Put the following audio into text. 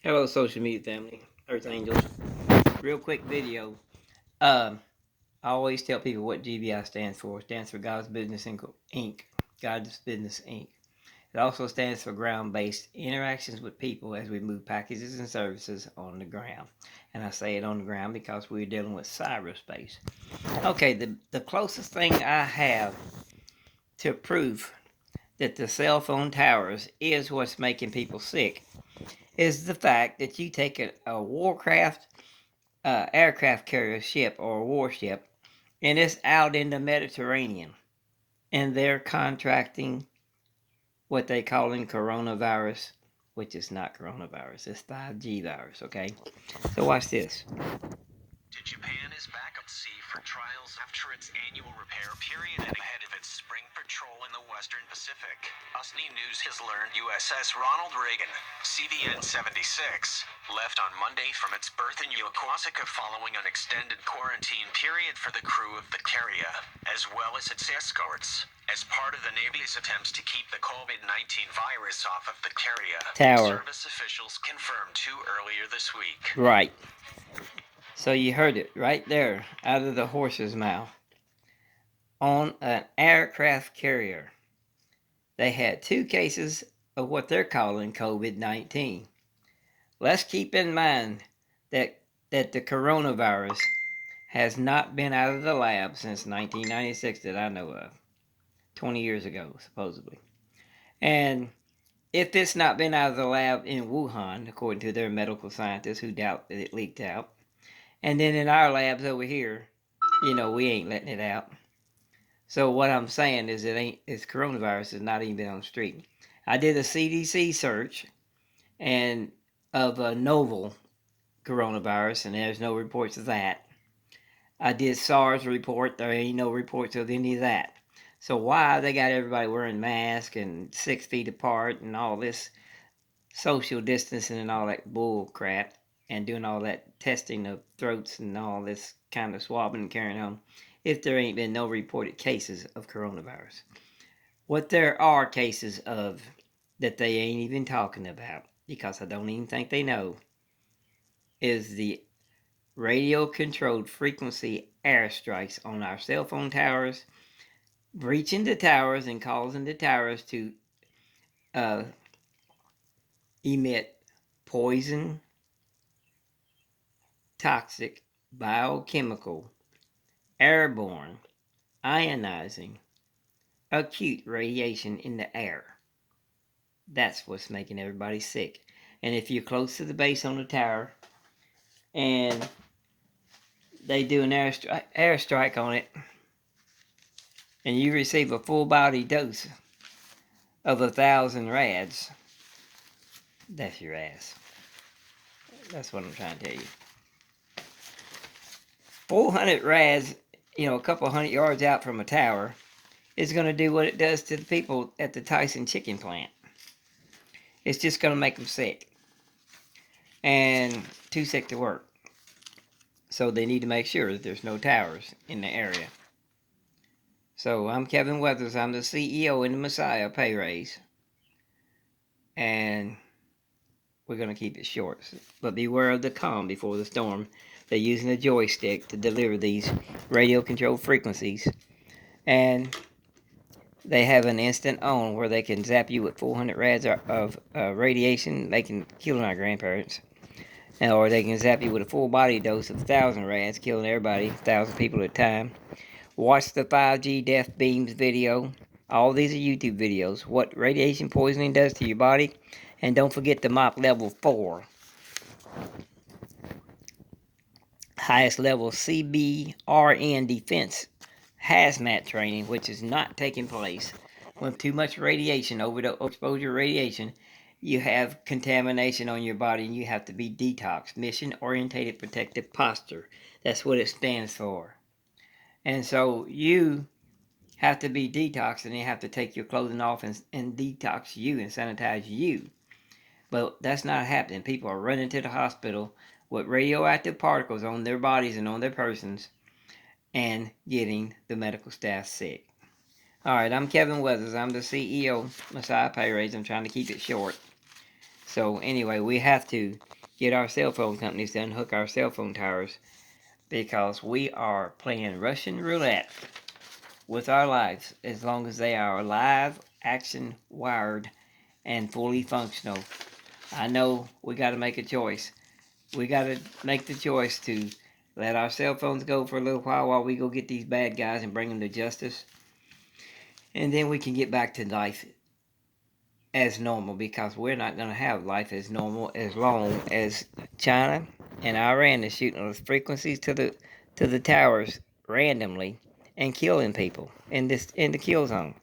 Hello, social media family, Earth Angels. Real quick video. I always tell people what GBI stands for. It stands for God's Business Inc. God's Business Inc. It also stands for ground-based interactions with people as we move packages and services on the ground. And I say it on the ground because we're dealing with cyberspace. Okay, the closest thing I have to proof that the cell phone towers is what's making people sick is the fact that you take a warcraft aircraft carrier ship or a warship and it's out in the Mediterranean and they're contracting what they call in coronavirus, which is not coronavirus, it's 5G virus, okay? So watch this. Japan is back at sea for trials after its annual repair period and ahead of its spring patrol in the Western Pacific. USNI News has learned USS Ronald Reagan, CVN 76, left on Monday from its berth in Yokosuka following an extended quarantine period for the crew of the carrier, as well as its escorts, as part of the Navy's attempts to keep the COVID-19 virus off of the carrier. Tower. Service officials confirmed two earlier this week. Right. So you heard it right there out of the horse's mouth. On an aircraft carrier, they had 2 cases of what they're calling COVID-19. Let's keep in mind that the coronavirus has not been out of the lab since 1996 that I know of. 20 years ago, supposedly. And if it's not been out of the lab in Wuhan, according to their medical scientists who doubt that it leaked out, and then in our labs over here, we ain't letting it out. So what I'm saying is it's coronavirus is not even been on the street. I did a CDC search and of a novel coronavirus, and there's no reports of that. I did SARS report, there ain't no reports of any of that. So why they got everybody wearing masks and 6 feet apart and all this social distancing and all that bull crap and doing all that testing of throats and all this kind of swabbing and carrying on if there ain't been no reported cases of coronavirus? What there are cases of that they ain't even talking about, because I don't even think they know, is the radio-controlled frequency airstrikes on our cell phone towers, breaching the towers and causing the towers to emit poison, toxic, biochemical, airborne, ionizing, acute radiation in the air. That's what's making everybody sick. And if you're close to the base on the tower and they do an airstrike on it and you receive a full body dose of 1,000 rads, that's your ass. That's what I'm trying to tell you. 400 rads, a couple hundred yards out from a tower, is going to do what it does to the people at the Tyson chicken plant. It's just going to make them sick. And too sick to work. So they need to make sure that there's no towers in the area. So I'm Kevin Weathers. I'm the CEO in the Messiah pay raise. And we're going to keep it short. But beware of the calm before the storm. They're using a joystick to deliver these radio-controlled frequencies. And they have an instant on where they can zap you with 400 rads of radiation. They can kill my grandparents. Or they can zap you with a full body dose of 1,000 rads, killing everybody, 1,000 people at a time. Watch the 5G death beams video. All these are YouTube videos. What radiation poisoning does to your body. And don't forget the MOP level 4. Highest level CBRN defense hazmat training, which is not taking place. With too much radiation, overexposure radiation, you have contamination on your body and you have to be detoxed. Mission-oriented protective posture. That's what it stands for. And so you have to be detoxed and you have to take your clothing off and detox you and sanitize you. But that's not happening. People are running to the hospital with radioactive particles on their bodies and on their persons and getting the medical staff sick. Alright, I'm Kevin Weathers. I'm the CEO, Messiah Pay Raise. I'm trying to keep it short. So anyway, we have to get our cell phone companies to unhook our cell phone towers, because we are playing Russian roulette with our lives as long as they are alive, action wired, and fully functional. I know we got to make a choice. We got to make the choice to let our cell phones go for a little while we go get these bad guys and bring them to justice. And then we can get back to life as normal, because we're not going to have life as normal as long as China and Iran is shooting those frequencies to the towers randomly and killing people in the kill zone.